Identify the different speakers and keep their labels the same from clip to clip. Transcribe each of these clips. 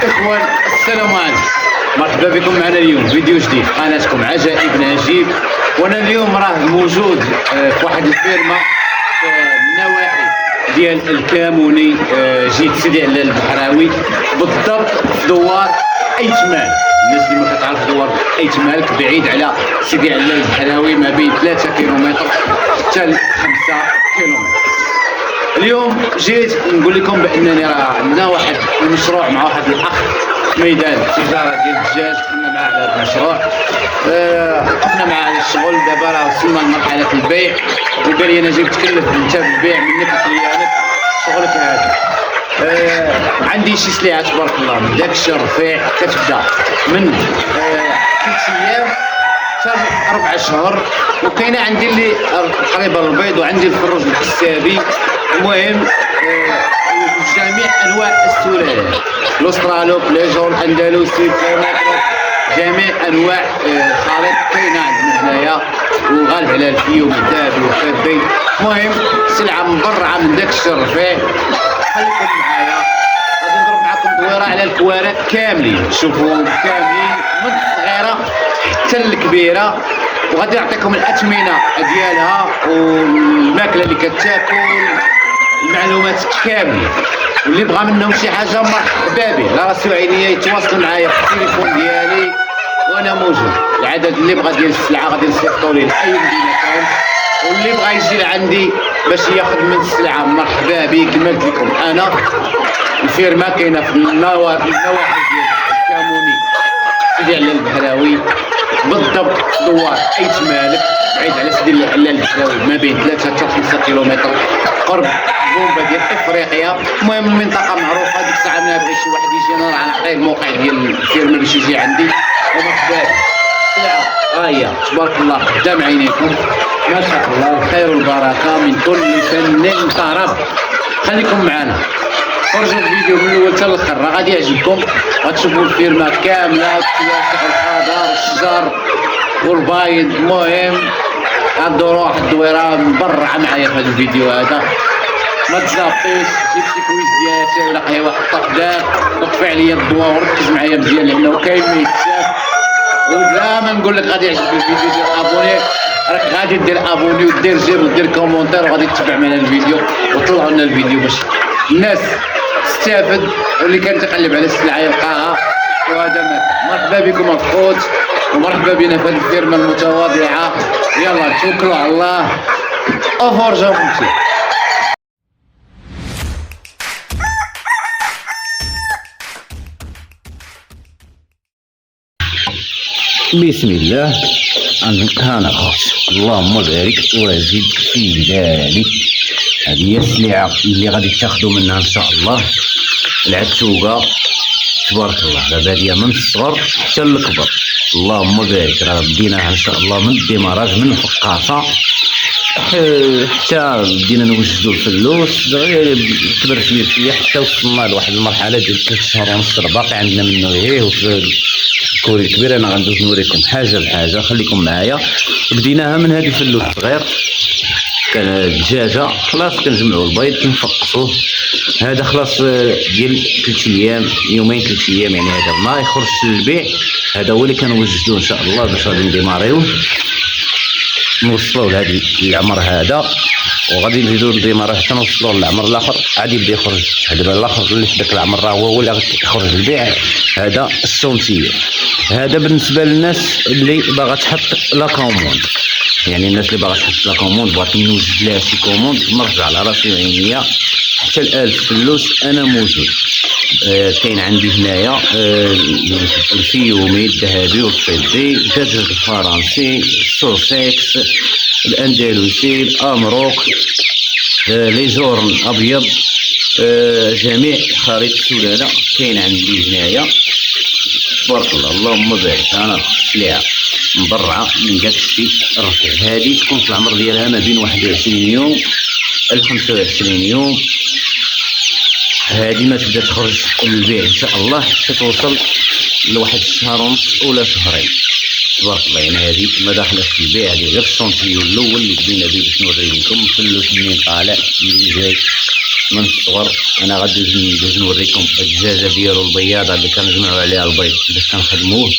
Speaker 1: إخوان السلام عليكم، مرحبا بكم معنا اليوم فيديو جديد في قناتكم عجائب نجيب. وانا اليوم راه موجود في واحد الفيرما في النواحي ديال الكاموني، جيت سيدي علال البحراوي، بالضبط في دوار ايتمال. الناس اللي ما كتعرف دوار ايتمال بعيد على سيدي علال البحراوي ما بين 3 كيلومتر حتى ل 5 كيلومتر. اليوم جيت نقول لكم بانني راه عندنا واحد المشروع مع واحد الاخ في ميدان التجاره ديال الدجاج. كنا معاه على هذا المشروع، وقفنا معاه على الشغل. دابا راه وصلنا لمرحله البيع، وقال لي انا جاي تكلف انت بالبيع منك وكليانك شغلك هذا. عندي شي سلعه تبارك الله من داك الشهر رفيع كتبدا من 3 ايام حتى 4 شهور، وكاينه عندي اللي قريبه للبيض، وعندي الفروج الحسابي. المهم جميع انواع السلالات، الاسترالوب، ليجون، اندلسي، جميع انواع الخليط كاينه عندنا هنايا، وغالب على الفيو والذهبي والفضي. المهم سلعه مبرعه من داك الشهر الرفيع. خليكم معايا، غادي نضرب معكم دويره على الكوارث كاملين، شوفوهم كاملين من الصغيره حتى الكبيره، وغادي نعطيكم الاثمنه ديالها والماكله اللي كتاكل، المعلومات كاملين. واللي بغى منهم شي حاجه مرحبا به، لا راسو عينيا يتواصل معايا في التليفون ديالي وانا موجود. العدد اللي بغى ديال السلعه غادي نصيفطو ليه لاي مدينه كان، واللي بغى يجي لعندي باش ياخذ من السلعه مرحبا به. كما قلت لكم انا الفيرما كاينه في النواحي ديال الكاموني سيدي علال البحراوي، بالضبط دوار ايت مالك بعيد على سيدي علال البحراوي ما بين 3 حتى 5 كيلومتر، قرب بومبا ديال افريقيا. المهم المنطقه معروفه، ديك الساعه ملي بغى شي واحد يجي انا راه نعطيه الموقع ديال الفيرما باش يجي عندي. ومرحبا سلعه غايه تبارك الله قدام عينيكم، ما شاء الله الخير والبركه من كل فنان طرب. خليكم معنا، فرجوا الفيديو من الاول حتى الاخر، راه غادي يعجبكم. غتشوفوا الفيرما كامله، التواسع والخضار والشجر والبيض. المهم غندورو واحد الدويره مبرعه معايا في هذا الفيديو هذا. ما تزابطيش، جيب شي كويس ديال شاي ولا قهوه حطها قدام، وطفي عليا الضوء وركز معايا مزيان لانه كاين ما يتشاف. وبلا ما نقول لك غادي يعجبك الفيديو ديال ابوني، راك غادي دير ابوني ودير جيم ودير كومونتير، وغادي تتبع معنا الفيديو وطلعوا لنا الفيديو باش الناس تستافد، واللي كان تقلب على السلعه يلقاها. وهذا ما مرحبا بكم الخوت، ومرحبا بنا في هذه الفيرما المتواضعه. يلا توكلوا على الله وفرجوا فهمتي. بسم الله. أنا خوت اللهم بارك وزد في ذلك. هذه هي السلعة اللي غادي تاخذوا منها إن شاء الله. العتوقة تبارك الله دابا هي من الصغر حتى للكبر، اللهم بارك. راه بديناها إن شاء الله من الديماراج من الفقاصة حتى بدينا نوجدوا الفلوس، كبر شويه حتى وصلنا لواحد المرحلة ديال 3 شهور ونص. باقي عندنا منه غير وفي الكوري الكبير. انا غندوز نوريكم حاجه بحاجه، خليكم معايا. بديناها من هذه الفلوس صغير، كان الدجاجه خلاص كنجمعوا البيض كنفقصوه. هذا خلاص ديال 3 ايام، يومين 3 ايام يعني. هذا ما يخرجش للبيع، هذا هو اللي كنوجدوه ان شاء الله باش غادي نديماريوه نوصلوه لهذا العمر هذا، وغادي نزيدو نديماريوه حتى نوصلوه للعمر الاخر عادي يبدا يخرج. دابا الاخر اللي في ذاك العمر راه هو اللي غيخرج للبيع، هذا السونتيه. هذا بالنسبه للناس اللي باغا تحط لا كوموند، يعني الناس اللي باغا تحط لا كوموند بغات نوجد لها شي كوموند، مرجع على راسي وعينيا حتى ال1000 فلوس انا موجود. كاين عندي هنايا الفيومي الذهبي والفضي، الدجاج الفرنسي، السوسيكس، الاندلسي، الامروك، لي جورن ابيض، جميع خريطة السلالة كاين عندي هنايا تبارك الله اللهم بارك. انا سلعة مبرعة من داك الشيء الرفيع. هذه تكون في العمر ديالها ما بين 21 يوم ل 25 يوم. هذه ما تبدا تخرج للبيع ان شاء الله حتى توصل لواحد الشهر ونص ولا شهرين تبارك الله. يعني هذه ما داخله في البيع، هذه غير الشونتيو الاول اللي بدينا به باش نوري لكم الفلوس منين طالع منين جاي من الصغر. انا غادي ندوز نوريكم الدجاجه ديالو البياضه اللي كنجمعوا عليها البيض باش كنخدموه،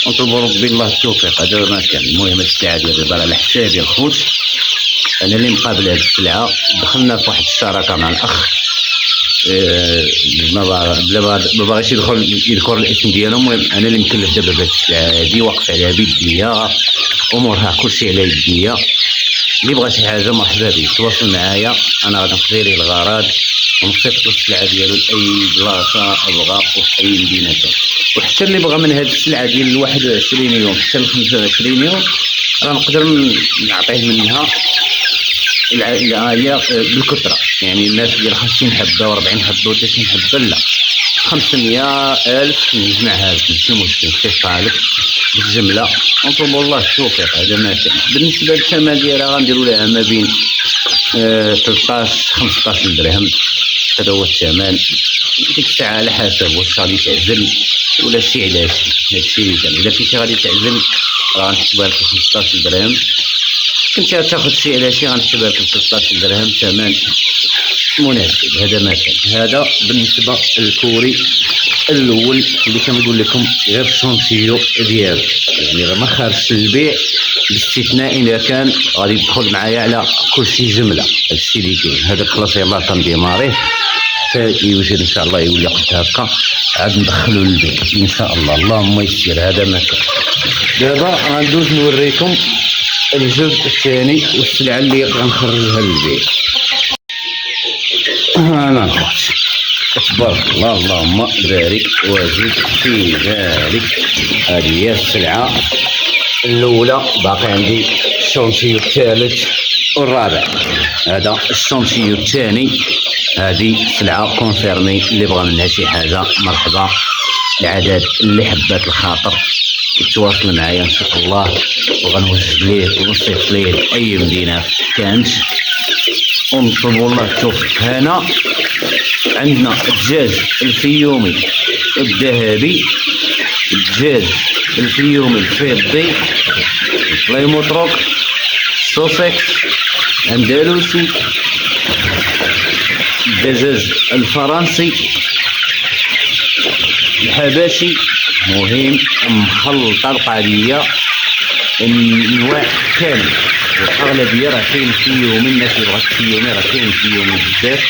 Speaker 1: ونطلبوا ربي الله التوفيق. هذا ما كان. المهم السلعه ديالي دابا على حسابي الخوت، انا اللي مقابل هاد السلعه. دخلنا في واحد الشراكه مع الاخ ما باغيش يذكر الاسم ديالو. المهم انا اللي مكلف دابا بهاد السلعه هادي، واقف عليها بيديا، امورها كلشي على يديا. اللي بغى شي حاجه مرحبا به تواصل معايا، انا غادي نقضي ليه الغرض ونصيفط السلعه ديالو لاي بلاصه بغا وفي اي مدينه كان. وحتى اللي بغى من هاد السلعه ديال 21 يوم حتى ل 25 يوم راه نقدر نعطيه منها هي بالكثره. يعني الناس ديال 50 حبه و40 حبه و 30 حبه، لا 500 1000 نجمعها لك ماشي مشكل، نصيفطها لك بالجمله ونطلبوا الله التوفيق. هذا ما كان. بالنسبه للثمن ديالها غنديروا لها ما بين 13 15 درهم، هذا هو الثمن. ديك الساعه على حسب واش غادي تعزل ولا شي علاش. هادشي اللي كان. الا كنتي غادي تعزل راه غنحسبها لك 15 درهم، كنتي غتاخد شي على شي غنحسبها لك 16 درهم. ثمن مناسب. هذا ما كان. هذا بالنسبه للكوري الاول اللي كنقول لكم غير الشونتيو ديالو، يعني راه ما خارجش للبيع باستثناء اذا كان غادي يدخل معايا على كلشي جمله. هادشي اللي كاين. هذاك خلاص يلاه كنديماريه حتى يوجد ان شاء الله يولي قد هكا عاد ندخلو للبيع ان شاء الله. اللهم يسر. هذا ما كان. دابا غندوز نوريكم الجزء الثاني والسلعه اللي غنخرجها للبيع. انا الخوت تبارك الله، اللهم بارك وزد في ذلك. هذه هي السلعه الاولى. باقي عندي الشونتيو الثالث والرابع. هذا الشونتيو الثاني. هذه سلعه كونفيرمي. اللي بغى منها شي حاجه مرحبا. العدد اللي حبات الخاطر يتواصل معايا ان شاء الله، وغنوجد ليه ونصيفط ليه لاي مدينه كانت، ونطلبوا الله التوفيق. هنا عندنا الدجاج الفيومي الذهبي، الدجاج الفيومي الفضي، ليموتروك، سوسكس، اندلسي، الدجاج الفرنسي، الحبشي. مهم مخلطه القضيه الانواع كامل، والاغلبيه راه كاين فيومي. الناس اللي بغات فيومي راه كاين فيومي بزاف.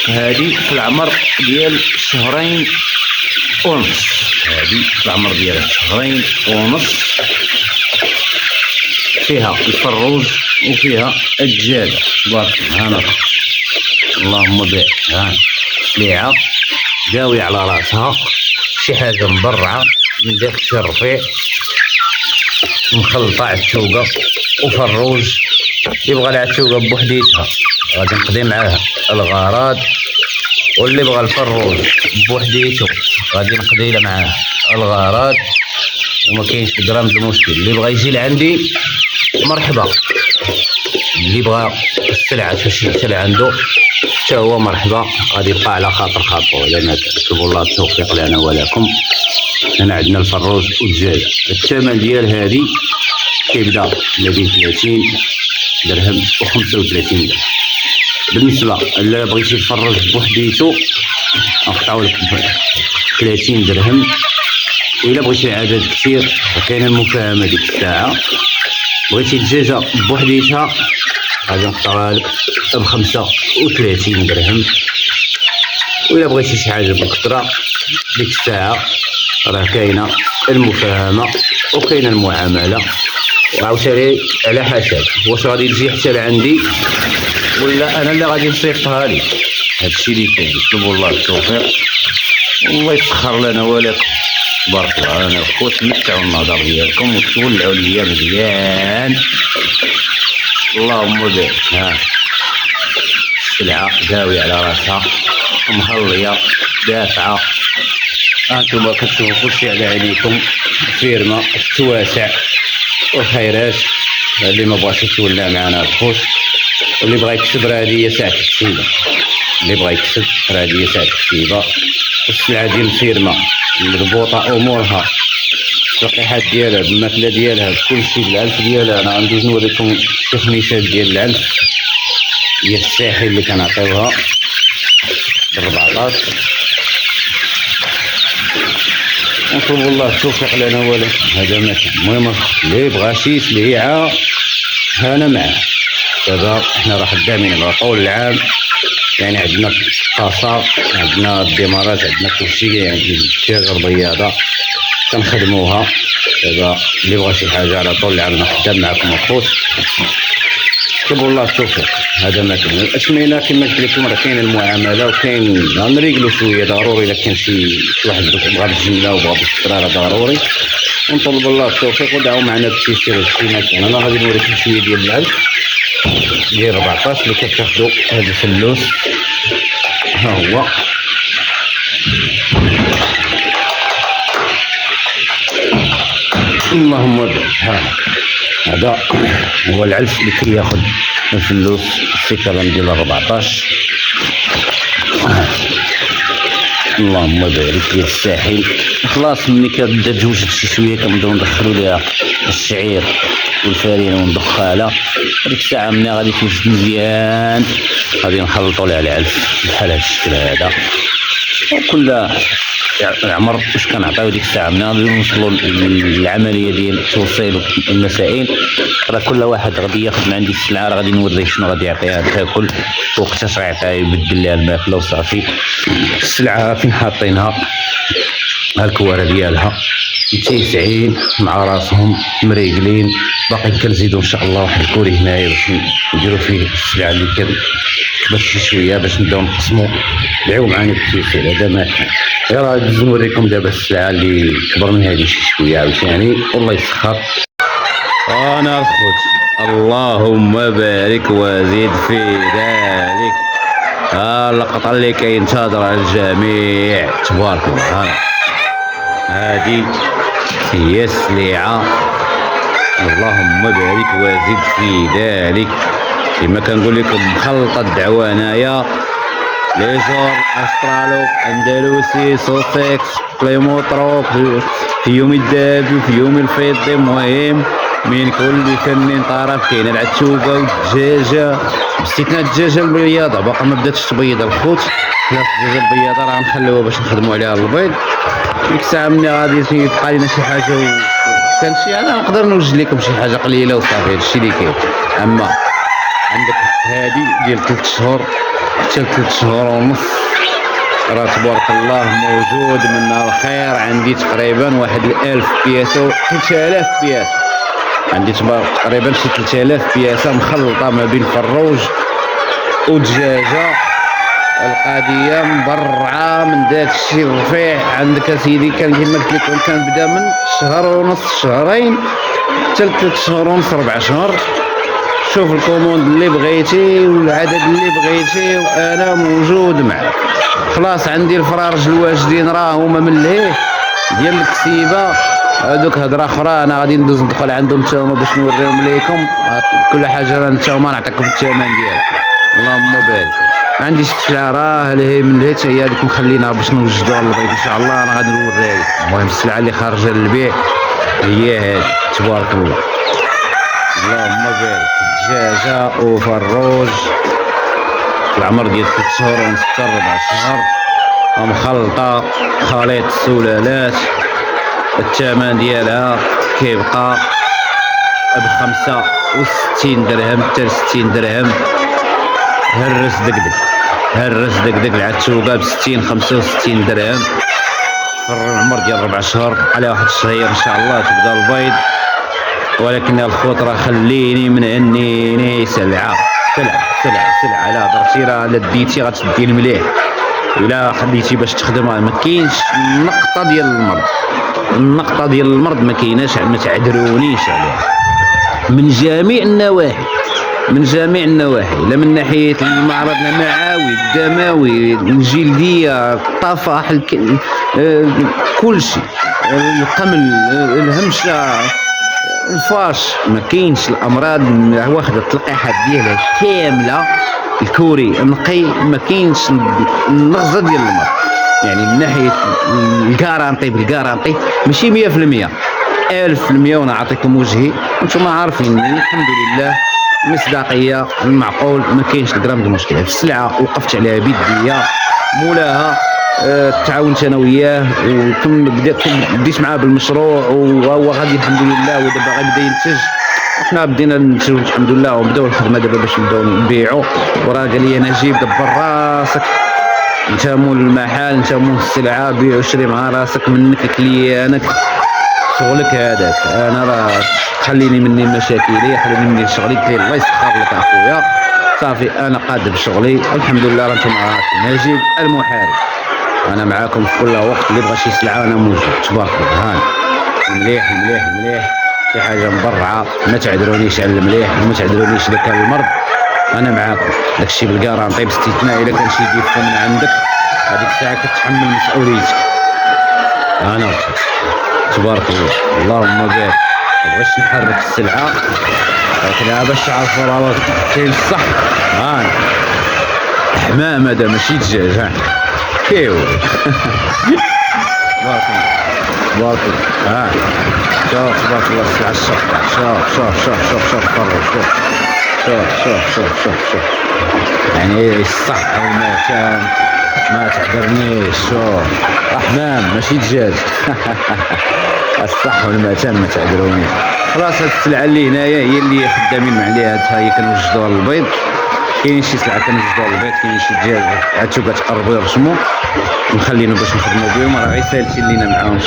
Speaker 1: هذه في العمر ديال شهرين ونص. هذه في العمر ديال شهرين ونص. فيها الفروج وفيها الدجاجه. تبارك الله. اللهم بارك. ها سليعه داوي على راسها، شي حاجه مبرعه من داك الشيء الرفيع، مخلطه عتوقه وفروج. اللي بغى العتوقه بوحديتها غادي نقضي معاها الغراض، واللي بغى الفروج بوحديتو غادي نقضي معاه الغراض، وما كاينش غرام المشكل. اللي بغى يجي لعندي مرحبا، اللي بغى السلعه تشتري عنده حتى هو مرحبا. غادي يبقى على خاطر خاطرو. لان نطلبوا الله التوفيق لنا ولكم. هنا عندنا الفروج والدجاج. الثمن ديال هذه كيبدا ما بين 30 درهم و 35 درهم. بالنسبه الا بغيتي تفرج بوحديتو نقطعوا لك 30 درهم، والا بغيتي عدد كثير وكاينه المفاهمه ديك الساعه. بغيتي الدجاجه بوحديتها غادي نقطعها لك ب 35 درهم، وإلا بغيتي شي حاجه بالكثره ديك الساعه راه كاينه المفاهمه وكاينه المعامله. وعاوتاني على حسب واش غادي تجي حتى لعندي ولا انا اللي غادي نصيفطها لك. هادشي اللي كاين. نطلبوا الله التوفيق والله يسخر لنا ولكم. تبارك الله. انا خوت تمتعوا النظر ديالكم وتولعوا ليا مزيان. اللهم بارك. ها السلعه داوي على راسها، مهليه دافعه. هانتوما كتشوفوا كلشي على عينيكم. فيرما التواسع والخيرات. اللي ما بغاش يتولى معنا الخوت، واللي بغا يكسب راه هذه هي ساعه الكسيبه. اللي بغا يكسب راه هذه هي ساعه الكسيبه. السلعه ديال الفيرما مضبوطه امورها، التلقيحات ديالها بالماكله ديالها بكلشي، العنف ديالها. انا غندوز نوريكم شي خميشات ديال العنف. ديال الساحل اللي كنعطيوها ب 14. نطلب الله التوفيق لنا ولكم. هذا ما كان. المهم اللي بغى شي سليعه انا معاه. دابا حنا راه خدامين على طول العام، يعني عندنا الطاسه، عندنا الديمارات، عندنا كلشي، يعني الدجاج البياضه كنخدموها. دابا اللي بغى شي حاجه على طول العام انا خدام معاكم اخوت. طلبوا الله التوفيق. هذا ما كان. الاسمينه كما قلت لكم راه كاين المعامله وكاين غنريقلو شويه ضروري الا كان شي واحد بغى بالجمله وبغى بالتكرار ضروري. ونطلب الله التوفيق ودعوا معنا بالتيسير والسكينه. انا غادي نوريكم شويه ديال العلف ديال 14 اللي كتاخدو. هذا الفلوس ها هو، اللهم بارك. هذا هو العلف اللي كياخد الفلوس في الكلام ديال 14. اللهم بارك. ديال الساحل خلاص ملي كتبدا توجد شي شويه كنبداو ندخلو ليها الشعير والفرينه والدخاله. هذيك الساعه ملي غادي توجد مزيان غادي نخلطو ليها العلف بحال هذا الشكل هذا. وكل عمر واش كنعطيو ديك الساعه ملي غادي نوصلوا للعمليه ديال توصيل المسائل. راه كل واحد غادي ياخذ من عندي السلعه، راه غادي نوريه شنو غادي يعطيها تاكل وقتاش غيعطيها يبدل لها الماكله وصافي. السلعه فين حاطينها، ها الكواره ديالها متيسعين مع راسهم مريقلين. باقي كنزيدو ان شاء الله واحد الكوري هنايا باش نديرو فيه السلعه اللي باش شويه باش نبداو نقسمو. دعيو معاني بالتيسير. هذا ما كان. غير غادي نوريكم دابا السلعه اللي كبر من هذه شي شويه عاوتاني والله يسخر. انا الخوت اللهم بارك وزيد في ذلك. اللقطه اللي كينتظرها الجميع تبارك الله. هذه هي السليعه اللهم بارك وزيد في ذلك. كما كنقول لكم مخلطه الدعوه هنايا ليجور، استرالوك، اندلسي، سوسكس، بليموتروك، في يوم الذهبي وفي يوم الفضي. المهم من كل فن طرف. كاين العتوقه والدجاجه باستثناء الدجاجه البياضه باقا ما بداتش تبيض الخوت. خلاص الدجاجه البياضه راه نخليوها باش نخدموا عليها البيض. ديك الساعه ملي غادي يبقى لنا شي حاجه كان شي انا نقدر نوجد لكم شي حاجه قليله وصافي. هادشي اللي كاين. اما عندك هادي ديال 3 شهور حتى 3 شهور ونص راه تبارك الله موجود منها الخير. عندي تقريبا واحد 1000 بياسه 3000 بياسه. عندي تقريبا شي 3000 بياسه مخلطه ما بين فروج ودجاجه. القضيه مبرعه من داك الشيء الرفيع. عندك اسيدي كان كيما قلت لكم كنبدا من شهر ونص شهرين حتى 3 شهور ونص 4 شهور. شوف الكوموند اللي بغيتي والعدد اللي بغيتي وانا موجود معك. خلاص عندي الفرارج الواجدين راه هما من لهيه ديال الكسيبه. هذوك هضره اخرى انا غادي ندوز ندخل عندهم حتى هما باش نوريهم ليكم كل حاجه. انا حتى هما نعطيكم الثمن ديالها. اللهم بارك. ما عنديش السلعه راه اللي من لهيه هي هذيك مخليناها باش نوجدوها للبيت ان شاء الله. انا غادي نوريها لكم. المهم السلعه اللي خارجه للبيع هي هذه تبارك الله. اللهم بارك. دجاجه وفروج العمر ديال 3 شهور ونص حتى 4 شهور مخلطه خليط السلالات. الثمن ديالها كيبقى ب 65 درهم حتى 60 درهم. هرس دقدق هرس دقدق. العتوقه ب 60 65 درهم. في العمر ديال 4 شهور على واحد الشهير ان شاء الله تبدا البيض. ولكن الخوت راه خليني من اني سلعه سلعه سلعه سلعه. لا درتي راه لا ديتي غتدي المليح ولا خليتي باش تخدمها. ما كاينش النقطه ديال المرض. النقطه ديال المرض ما كايناش. ما تعذرونيش عليها من جميع النواحي. من جميع النواحي. لا من ناحيه المعرض المعاوي الدموي الجلديه الطفح كل شيء. القمل الهمشه الفاش ما كاينش. الامراض واخده التلقيحات ديالها كامله. الكوري نقي ما كاينش النغزه ديال المرض. يعني من ناحيه الكارانتي بالكارانتي ماشي 100% 1000% ونعطيكم وجهي. انتم عارفين الحمد لله
Speaker 2: مصداقيه المعقول، ما كاينش الجرام د المشكل. هاد السلعه وقفت عليها بيديه، مولاها تعاونت انا وياه بديت معاه بالمشروع، وهو غادي الحمد لله، ودابا غيبدا ينتج، وحنا بدينا ننتجو الحمد لله، ونبداو الخدمه دابا باش نبداو نبيعو. وراه قال لي نجيب دبر راسك، انت مول المحل، انت مول السلعه، بيع وشري مع راسك، منك كليانك، شغلك هذاك. انا راه خليني مني مشاكلي، خليني مني شغلي، قال لي الله يسخر لك اخويا، صافي انا قادر بشغلي الحمد لله. راه انتم عارفين نجيب المحارب، انا معاكم في كل وقت، اللي بغى شي سلعه انا موجود تبارك الله. هاني مليح مليح مليح، شي حاجه مبرعه، ما تعذرونيش على المليح، وما تعذرونيش اذا كان المرض، انا معاكم. داكشي بالكارانطي باستثناء الا كان شي ديفو من عندك، هذيك الساعه كتحمل مسؤوليتك. انا تبارك الله، اللهم بارك. مبغيتش نحرك السلعه، ولكن باش تعرفوا راه كاين الصح. هاني حمام هذا ماشي دجاج، ها كيو تبارك الله تبارك الله. ها شوف تبارك الله السلعه الشابه، شوف شوف شوف شوف شوف شوف شوف شوف شوف شوف شوف، يعني الصح والمكان، ما تحضرنيش. شوف حمام ماشي دجاج الصح والمكان ما تعذروني. خلاص هاد السلعه اللي هنايا هي اللي خدامين عليها، هي كنوجدوها للبيض. كاين شي سلعه كنوجدوها للبيض، كاين شي دجاج عاد شوف كتقربوا يرسموا، نخلينا باش نخدموا بهم، راه غير سالتين لينا معاهم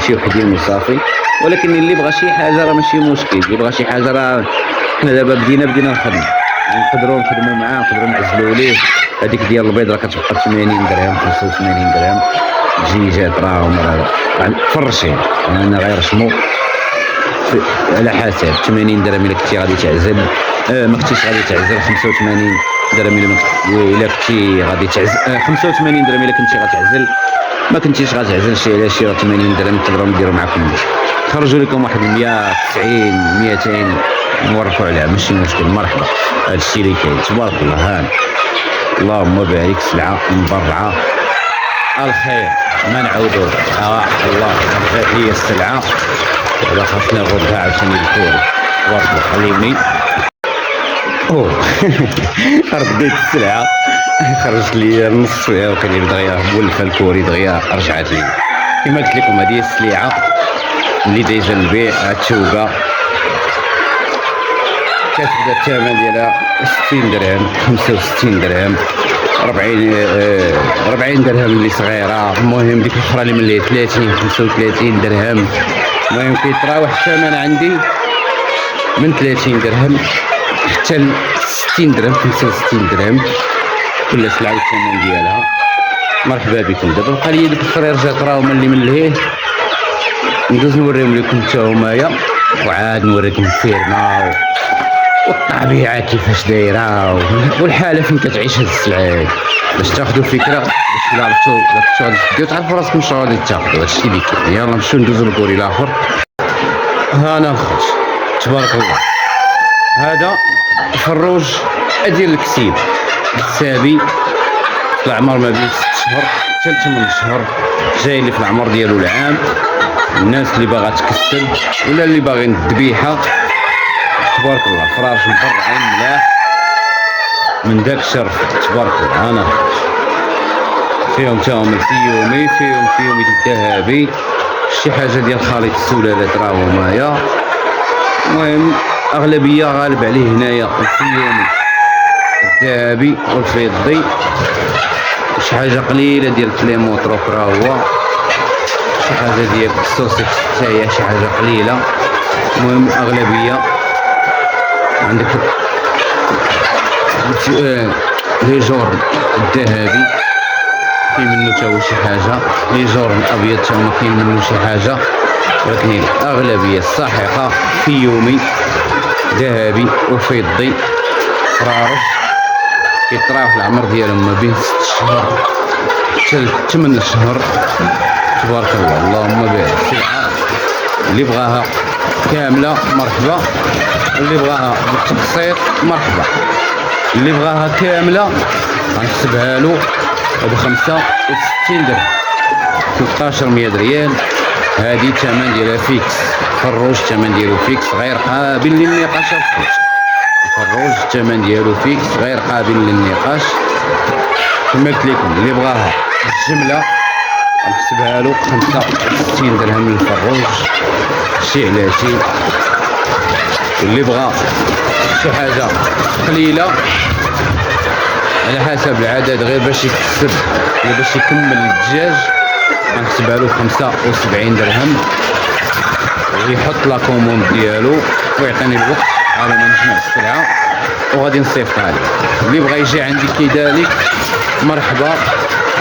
Speaker 2: شي وحدين وصافي. ولكن اللي بغى شي حاجه راه ماشي مشكل، اللي بغى شي حاجه راه حنا دابا بدينا نخدموا، نقدروا نخدموا معاه، نقدروا نعزلوا ليه. هذيك ديال البيض راه كتبقى 80 درهم 85 درهم، دجيجات راهم راه فرشين، انا غيرسموا على حسب 80 درهم الا كنتي غادي تعزل، ما كنتيش غادي تعزل 85 درهم الا كنتي غادي تعزل، 85 درهم الا كنتي غتعزل، ما كنتيش غتعزل شي على شي 80 درهم تقدروا نديروا معكم، خرجوا لكم واحد 190 200 نورفوا عليها ماشي مشكل. مرحبا، هذا الشيء اللي كاين تبارك الله. هاني اللهم بارك، سلعه مبرعه الخير، ما نعاودوا. الله غير هي السلعه، ولا خاصني نغردها عشان يذكروا تبارك الله. خليوني رديت السلعه، خرجت لي النص فيها، وكان دغيا ولفها الكوري دغيا رجعت لي. كما قلت لكم هذه السلعه اللي دايزه للبيع، التوقه كتبدا الثمن ديالها 60 درهم 65 درهم 40 درهم اللي صغيره. المهم ديك الاخرى اللي ملي 30 35 درهم. المهم كيتراوح الثمن عندي من 30 درهم حتى ل 60 درهم 65 درهم كل سلعه الثمن ديالها. مرحبا بكم. دابا بقى لي ديك الفريرجات راهما اللي من لهيه، ندوز نوريهم لكم حتى همايا، وعاد نوريكم الفيرما والطبيعه كيفاش دايره والحاله فين كتعيش هاد السلعه، باش تاخذوا فكره، باش الا عرفتوا غادي تديو تعرفوا راسكم شنو غادي تاخذوا. هادشي اللي كاين. يلا نمشيو ندوزو للكوري الاخر. ها انا الخرج تبارك الله. هذا فروج ديال الكسيب السابي في العمر ما بين 6 شهور حتى 8 شهور، جاي اللي في العمر ديالو العام. الناس اللي باغا تكسب ولا اللي باغيين الذبيحه تبارك الله، فراش مفرعين ملاح من داك الشرف تبارك الله. انا فيهم تاهم الفيومي، فيهم الذهبي، شي حاجه ديال خليط السلالات راهو مايا. المهم اغلبيه غالب عليه هنايا الفيومي الذهبي والفضي، شي حاجه قليله ديال الكليموتروك راه هو، شي حاجه ديال السوسيكس حتى هي شي حاجه قليله. المهم اغلبيه عندك لي جورن الذهبي كاين منه تا هو شي حاجه، لي جورن الابيض تا هما كاين منه شي حاجه، ولكن الاغلبيه الساحقه فيومي ذهبي وفضي فرارج كيتراوح العمر ديالهم ما بين 6 شهور حتى 8 شهور تبارك الله. اللهم بارك. السلعه اللي بغاها كامله مرحبا، اللي بغاها بالتقسيط مرحبا، اللي بغاها كامله غنحسبها له ب 65 درهم 1300 ريال. هذه الثمن ديالها فيكس، فروج الثمن ديالو فيكس غير قابل للنقاش. الفروج، الثمن ديالو فيكس غير قابل للنقاش. كما قلت لكم اللي بغاها الجمله نحسبها له 65 درهم للفروج، شي على شي. واللي بغى شي حاجه قليله على حسب العدد غير باش يكسب ولا باش يكمل الدجاج، غنحسبها له 75 درهم، ويحط لا كوموند ديالو ويعطيني الوقت على ما نجمع السلعه وغادي نصيفط عليه. اللي بغى يجي عندي كذلك مرحبا.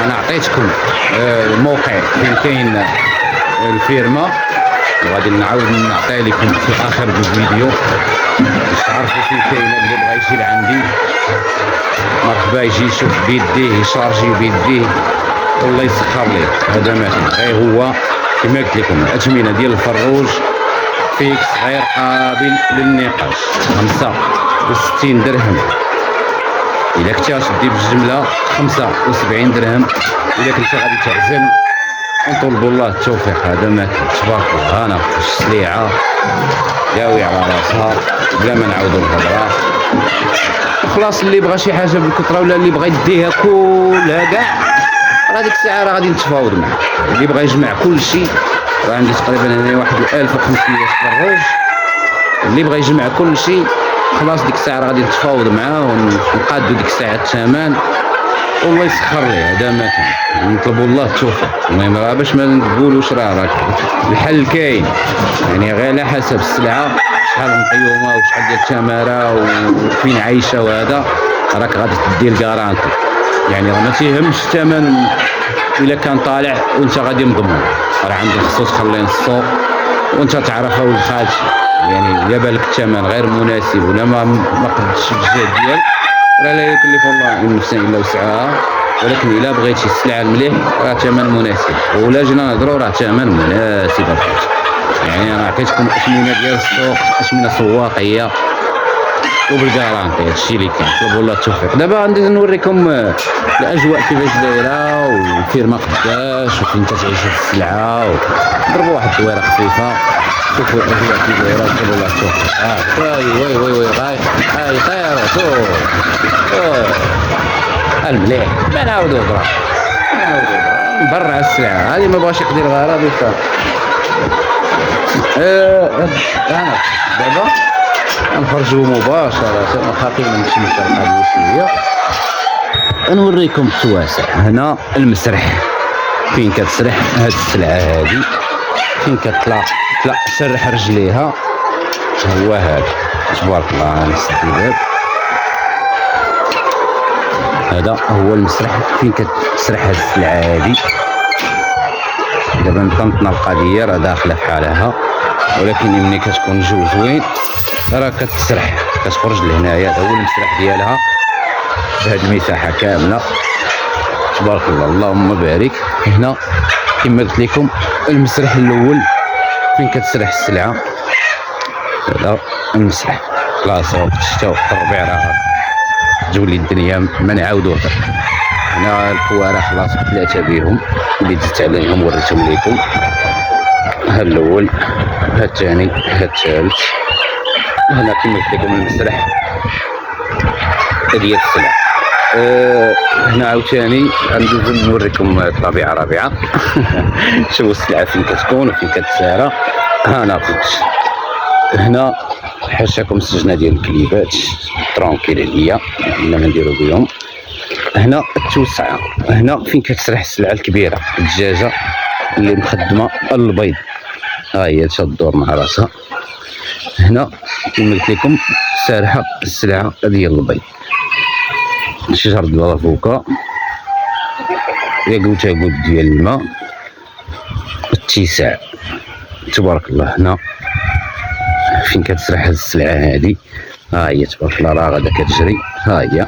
Speaker 2: انا عطيتكم الموقع فين كاين الفيرما، وغادي نعاود نعطي لكم في اخر الفيديو باش تعرفوا فين كاين. اللي بغى يجي لعندي مرحبا، يجي يشوف بيديه، يشارجي بيديه والله يسخر ليه. هذا مثلا غير هو كما قلت لكم الاثمنه ديال الفروج فيكس غير قابل للنقاش، 65 درهم. الا كنتي غتدي بالجمله 75 درهم. الا كنتي غادي تعزل نطلبوا الله التوفيق. هذا ما تبارك الله. انا السليعه داوي على راسها بلا ما نعاودوا الهضره. خلاص اللي بغى شي حاجه بالكثره ولا اللي بغى يديها كلها كاع، راه ديك الساعه راه غادي نتفاوض معاه. اللي بغى يجمع كل شيء راه عندي تقريبا هنا 1500 فروج. اللي بغى يجمع كل شيء خلاص ديك الساعه غادي نتفاوض معاه ونقادو ديك الساعه الثمن والله يسخر ليه. هذا ما كان، نطلبوا الله التوفيق. المهم راه باش ما نقولوش راه الحل كاين، يعني غير على حسب السلعه شحال مقيومه وشحال ديال الثمره وفين عايشه، وهذا راك غادي تدي الكارانتي. يعني راه ما تيهمش الثمن الا كان طالع وانت غادي مضمون، راه عندك خصو تخلي نصو وانت تعرف اول حاجه. يعني الا بالك الثمن غير مناسب ولا ما قدش الجهد ديالك راه لا يكلف الله نفسا الا وسعها. ولكن الا بغيتي السلعه المليح راه ثمن مناسب، ولا جينا نهضروا راه ثمن مناسب. يعني انا عطيتكم اثمنه ديال السوق، اثمنه سواقيه وبالكارانتي. هادشي اللي كاين. طلبوا الله التوفيق. دابا غادي نوريكم الاجواء كيفاش دايره والفيرما قداش وفين كتعيش السلعه، ضربوا واحد الدويره خفيفه شوفوا الاجواء كي دايره. طلبوا الله التوفيق. وي هاي طيروا شوف المليح. ما نعاودو هضره نبرع السلعه هذه، ما بغاش يقضي الغرض وصافي. انا دابا نخرجوا مباشرة خاطر نمشي للقضية شوية نوريكم التواسع. هنا المسرح فين كتسرح هاد السلعة هادي، فين كتطلع سرح رجليها هو هذا. تبارك الله. نسد الباب. هذا هو المسرح فين كتسرح هاد السلعة هادي. دابا مطنطنا القضية راه داخلة في حالها، ولكن ملي كتكون الجو زوين راه كتسرح كتخرج لهنايا. هذا هو المسرح ديالها بهذه المساحه كامله. تبارك الله اللهم بارك. هنا كما قلت لكم المسرح الاول فين كتسرح السلعه. هذا المسرح خلاص وقت الشتاء وقت الربيع راه تولي الدنيا ما نعاودوها. هنا الكواره خلاص 3 بهم اللي دزت عليهم وريتهم لكم. هذا الاول، هذا الثاني، هذا الثالث. هنا كما قلت لكم المسرح ديال السلع. هنا عاوتاني غندوزو نوريكم الطبيعه رابعه. شوفوا السلعه فين كتكون وفين كتسارى. هنا هنا حاشاكم السجنه ديال الكليبات ترونكيل عليا الا ما نديرو بهم. هنا التوسعه، هنا فين كتسرح السلعه الكبيره الدجاجه اللي مخدمه البيض. ها هي تدور مع راسها. هنا كما قلت لكم سارحه السلعه ديال البيض. شجر ديال الافوكا، ياقوت ديال الماء، اتساع. تبارك الله. هنا فين كتسرح هاد السلعه هادي. ها هي تبارك الله راه غادا كتجري. ها هي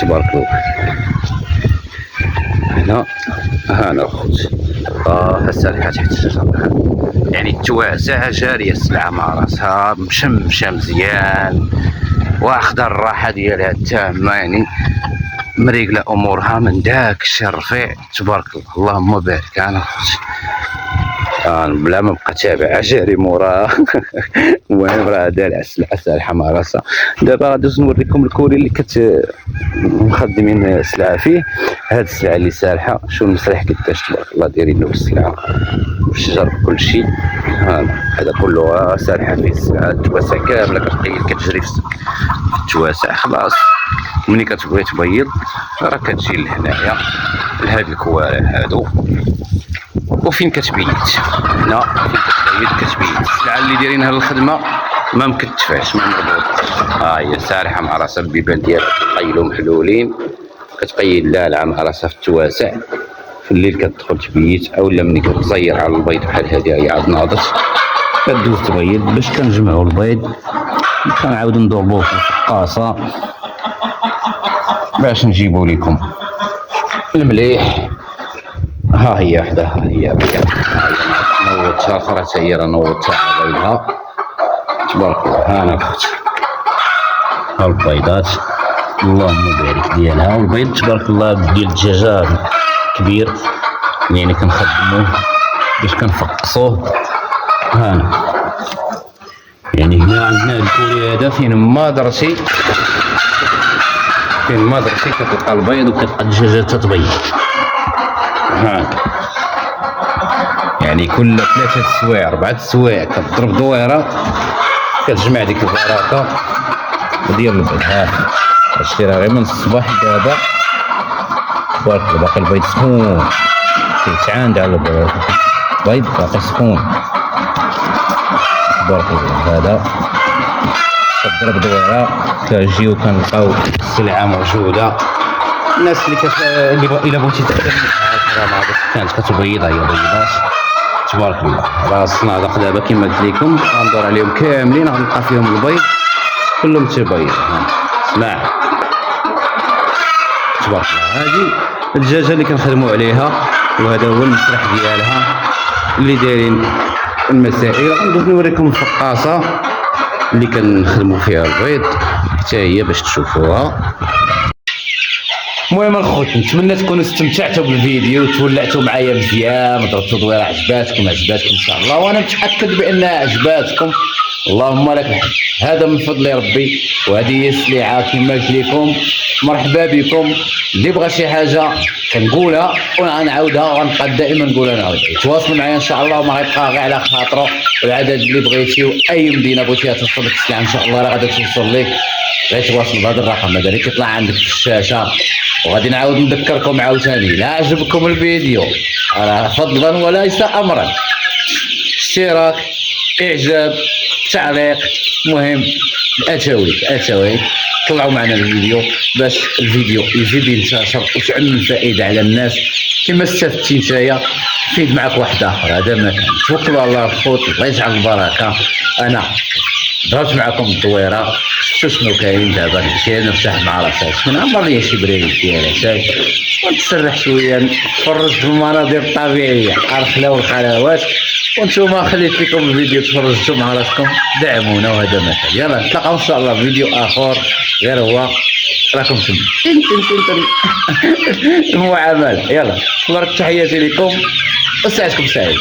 Speaker 2: تبارك الله. هنا الخوت السارحه تحت الشجره. يعني التواسع جاريه السلعه مع راسها مشمشه مزيان واخذه الراحه ديالها التامه. يعني مريقله امورها من داك الشيء الرفيع. تبارك الله اللهم بارك. انا خوتي بلا ما بقى تابع جاري موراه. المهم راه دالع السلعه سالحه مع راسها. دابا غادي نوريكم الكوري اللي مخدمين السلعه فيه. هاد السلعه اللي سالحه، شو المسرح كيفاش تبارك الله دايرين له السلعه والشجر كلشي. هذا كله سالحه فيه السلعه، التواسع كامله كتجري في التواسع. خلاص ملي كتبغي تبيض راه كتجي لهنايا لهاد الكوارع هادو. وفين كتبيت هنا، فين كتبيت السلعه اللي دايرينها للخدمه ما مكتفاش، ما مربوطاش. هي سالحه مع راسها البيبان ديالها كتقيلو محلولين، كتقيد لالعه مع راسها في التواسع. في الليل كتدخل تبيت، او لا ملي كتزير على البيض بحال هادي هي عاد ناضت كدوز تبيض. باش كنجمعو البيض كنعاودو نضربوه في الفقاصه باش نجيبو ليكم المليح. ها هي وحده، ها هي نوضتها الاخرى حتى هي راه نوضتها على بيضها تبارك الله. ها انا اخت ها البيضات اللهم بارك ديالها. والبيض تبارك الله ديال الدجاجه كبير، يعني كنخدموه باش كنفقصوه. ها أنا. يعني هنا عندنا الكوري هذا فين ما درتي كتلقى البيض وكتلقى الدجاجه تتبيض. ها يعني كل 3 سوايع 4 سوايع كتضرب دويره كتجمع ديك البراكه ديال البيض. ها شتيها غير من الصباح دابا تبارك الله باقي البيض سخون، كيتعاند على البيض باقي سخون تبارك الله. هذا كتضرب دويره كنجيو كنلقاو السلعه موجوده. الناس اللي الا بغيتي تخدم راه كانت كتبيض هي بيضات تبارك الله. راه الصنادق دابا كما قلت لكم غندور عليهم كاملين غنلقى فيهم البيض كلهم تبيض. اسمع تبارك الله، هذه الدجاجه اللي كنخدموا عليها، وهذا هو المسرح ديالها اللي دايرين المسائل. غندوز نوريكم الفقاصه اللي كنخدموا فيها البيض حتى هي باش تشوفوها. المهم الخوت نتمنى تكونوا استمتعتوا بالفيديو وتولعتوا معايا مزيان، ضربتوا دويره عجباتكم ان شاء الله، وانا متاكد بانها عجباتكم. اللهم لك الحمد. هذا من فضل ربي، وهذه هي السلعه كما قلت لكم. مرحبا بكم. اللي بغى شي حاجه كنقولها ونعاودها ونبقى دائما نقولها نعاودها. تواصلوا معايا ان شاء الله، وما غيبقى غير على خاطره. والعدد اللي بغيتي واي مدينه بغيتيها توصل لك السلعه ان شاء الله راه غادي توصل لك. غير تواصل بهذا الرقم هذا اللي كيطلع عندك في الشاشه. وغادي نعاود نذكركم عاوتاني، لا عجبكم الفيديو راه فضلا وليس امرا، اشتراك، اعجاب، تعليق، مهم اتاويك طلعوا معنا الفيديو باش الفيديو يزيد ينتشر وتعم الفائده على الناس كما استفدتي نتايا. فيد معك واحد اخر. هذا ما كان. توكلوا على الله الخوت، الله يجعل البركه. انا ضربت معكم الدويره، شنو كاين دابا نمشي نرتاح مع راسي، نعمر لي شي بريد ديال ونتسرح شويه، نتفرج في المناظر الطبيعيه الخلا والخلاوات. وانتم خليت لكم الفيديو تفرجتوا مع راسكم، دعمونا وهذا مثل. يلا نتلاقاو ان شاء الله في فيديو اخر غير هو راكم تم المعامله. يلا تبارك، تحياتي لكم وساعتكم سعيده.